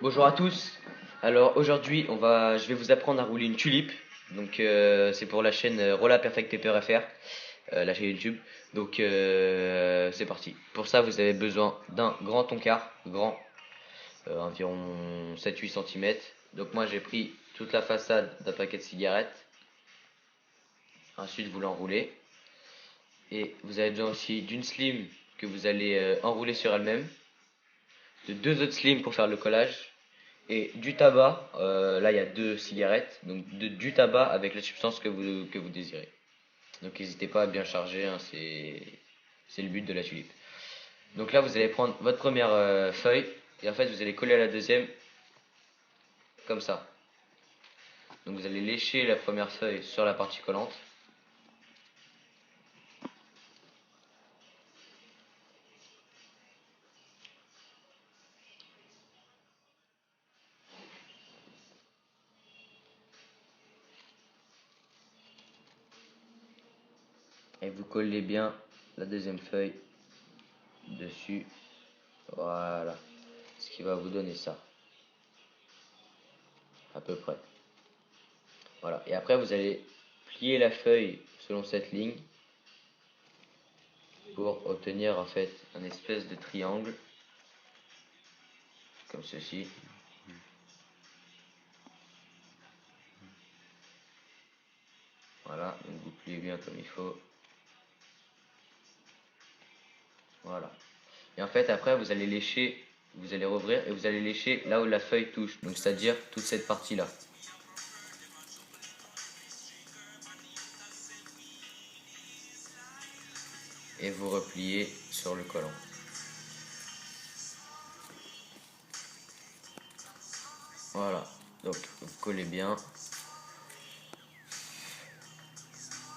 Bonjour à tous. Alors aujourd'hui, je vais vous apprendre à rouler une tulipe. Donc c'est pour la chaîne Rolla Perfect Paper FR, la chaîne YouTube. Donc c'est parti. Pour ça, vous avez besoin d'un grand tonkar, grand, environ 7-8 cm. Donc moi j'ai pris toute la façade d'un paquet de cigarettes. Ensuite vous l'enroulez. Et vous avez besoin aussi d'une slim que vous allez enrouler sur elle-même. De deux autres slims pour faire le collage. Et du tabac, là il y a deux cigarettes, donc du tabac avec la substance que vous désirez. Donc n'hésitez pas à bien charger, hein, c'est le but de la tulipe. Donc là vous allez prendre votre première feuille et en fait vous allez coller à la deuxième comme ça. Donc vous allez lécher la première feuille sur la partie collante. Et vous collez bien la deuxième feuille dessus. Voilà. Ce qui va vous donner ça. À peu près. Voilà. Et après vous allez plier la feuille selon cette ligne pour obtenir en fait un espèce de triangle comme ceci. Voilà, donc vous pliez bien comme il faut. Voilà. Et en fait après vous allez lécher, vous allez rouvrir et vous allez lécher là où la feuille touche, donc c'est-à-dire toute cette partie là. Et vous repliez sur le collant. Voilà, donc vous collez bien.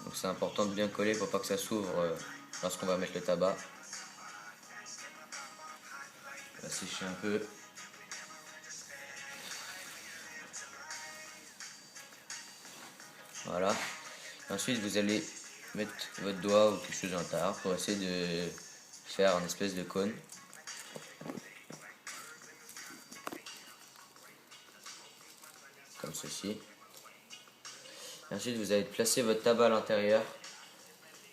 Donc c'est important de bien coller pour pas que ça s'ouvre lorsqu'on va mettre le tabac. On va sécher un peu. Voilà. Ensuite vous allez mettre votre doigt ou quelque chose à l'intérieur pour essayer de faire un espèce de cône. Comme ceci. Et ensuite vous allez placer votre tabac à l'intérieur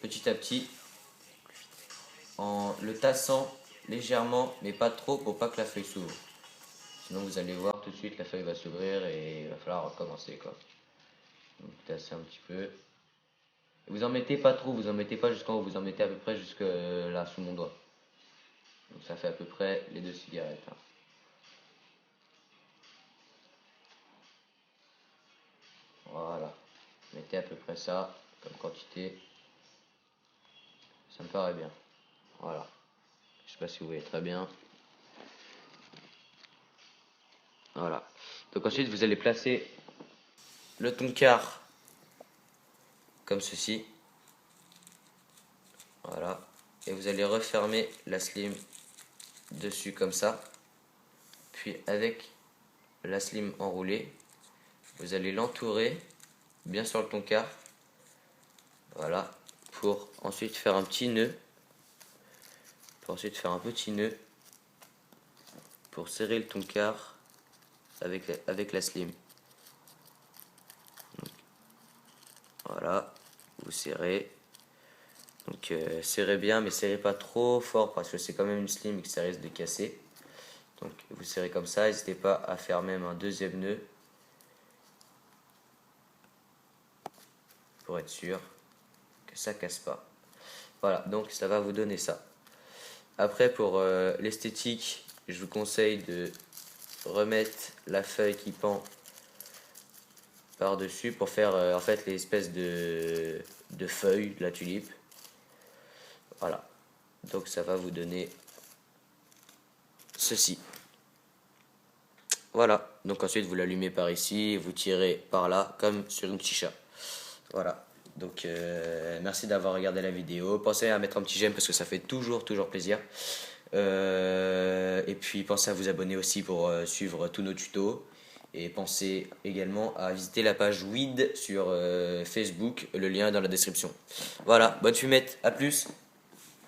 petit à petit en le tassant légèrement mais pas trop pour pas que la feuille s'ouvre. Sinon vous allez voir tout de suite la feuille va s'ouvrir et il va falloir recommencer quoi. Donc tassez un petit peu. Vous en mettez pas trop, vous en mettez pas jusqu'en haut, vous en mettez à peu près jusque là sous mon doigt. Donc ça fait à peu près les deux cigarettes. Hein. Voilà. Mettez à peu près ça comme quantité. Ça me paraît bien. Voilà. Je sais pas si vous voyez très bien. Voilà. Donc ensuite vous allez placer le tonkar comme ceci. Voilà. Et vous allez refermer la slim dessus comme ça. Puis avec la slim enroulée, vous allez l'entourer bien sur le tonkar. Voilà. Pour ensuite faire un petit nœud. Pour ensuite faire un petit nœud. Pour serrer le tonkar avec la slim. Donc, voilà. Vous serrez. Donc serrez bien mais serrez pas trop fort parce que c'est quand même une slim et que ça risque de casser. Donc vous serrez comme ça, n'hésitez pas à faire même un deuxième nœud pour être sûr que ça casse pas. Voilà, donc ça va vous donner ça. Après pour l'esthétique, je vous conseille de remettre la feuille qui pend par dessus pour faire en fait l'espèce de feuille de la tulipe. Voilà, donc ça va vous donner ceci. Voilà, donc ensuite vous l'allumez par ici, vous tirez par là comme sur une chicha. Voilà, donc merci d'avoir regardé la vidéo. Pensez à mettre un petit j'aime parce que ça fait toujours plaisir. Et puis pensez à vous abonner aussi pour suivre tous nos tutos. Et pensez également à visiter la page Weed sur Facebook, le lien est dans la description. Voilà, bonne fumette, à plus.